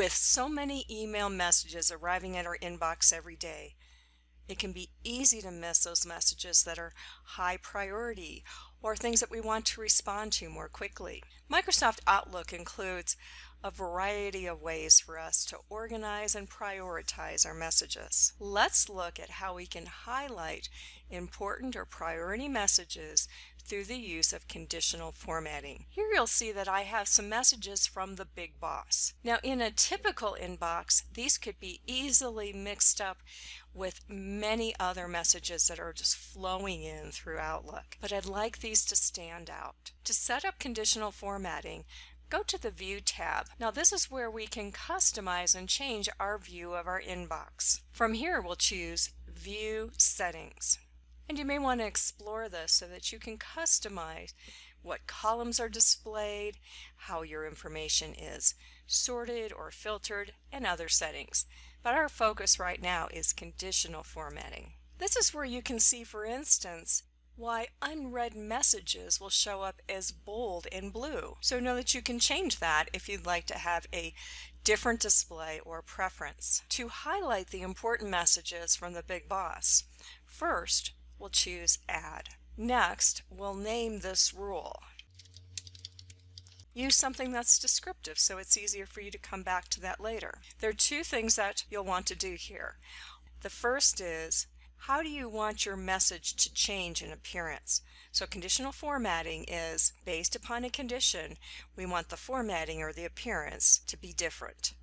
With so many email messages arriving at our inbox every day, it can be easy to miss those messages that are high priority or things that we want to respond to more quickly. Microsoft Outlook includes a variety of ways for us to organize and prioritize our messages. Let's look at how we can highlight important or priority messages through the use of conditional formatting. Here you'll see that I have some messages from the big boss. Now, in a typical inbox, these could be easily mixed up with many other messages that are just flowing in through Outlook. But I'd like these to stand out. To set up conditional formatting, go to the View tab. Now this is where we can customize and change our view of our inbox. From here we'll choose View Settings. And you may want to explore this so that you can customize what columns are displayed, how your information is sorted or filtered, and other settings. But our focus right now is conditional formatting. This is where you can see, for instance, why unread messages will show up as bold in blue. So know that you can change that if you'd like to have a different display or preference. To highlight the important messages from the big boss, first we'll choose Add. Next, we'll name this rule. Use something that's descriptive so it's easier for you to come back to that later. There are two things that you'll want to do here. The first is, how do you want your message to change in appearance? So conditional formatting is based upon a condition. We want the formatting or the appearance to be different.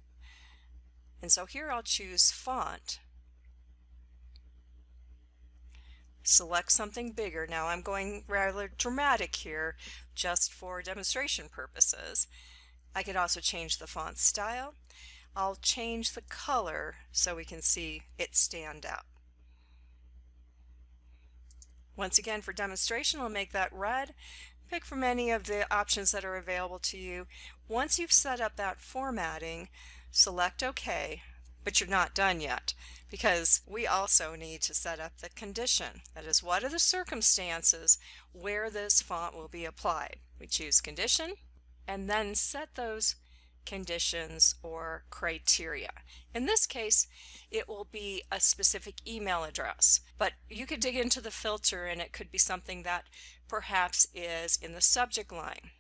And so here I'll choose font. Select something bigger. Now I'm going rather dramatic here just for demonstration purposes. I could also change the font style. I'll change the color so we can see it stand out. Once again, for demonstration, I'll make that red. Pick from any of the options that are available to you. Once you've set up that formatting, select OK, but you're not done yet, because we also need to set up the condition. That is, what are the circumstances where this font will be applied? We choose condition and then set those conditions or criteria. In this case, it will be a specific email address, but you could dig into the filter and it could be something that perhaps is in the subject line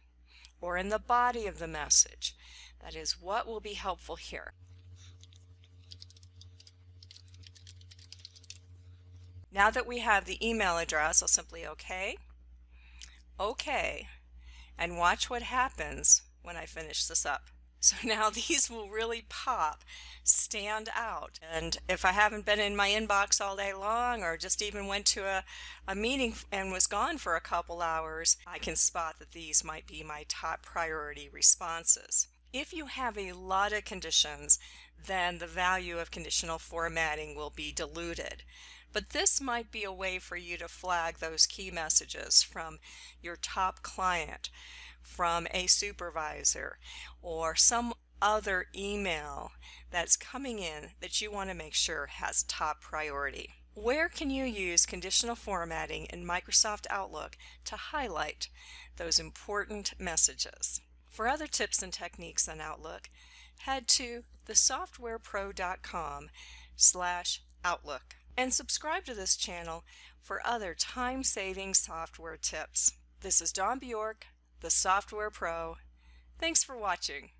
or in the body of the message. That is what will be helpful here. Now that we have the email address, I'll simply OK, and watch what happens when I finish this up. So now these will really pop, stand out. And if I haven't been in my inbox all day long or just even went to a meeting and was gone for a couple hours, I can spot that these might be my top priority responses. If you have a lot of conditions, then the value of conditional formatting will be diluted. But this might be a way for you to flag those key messages from your top client, from a supervisor, or some other email that's coming in that you want to make sure has top priority. Where can you use conditional formatting in Microsoft Outlook to highlight those important messages? For other tips and techniques on Outlook, head to thesoftwarePro.com/Outlook and subscribe to this channel for other time-saving software tips. This is Dawn Bjork, the Software Pro. Thanks for watching.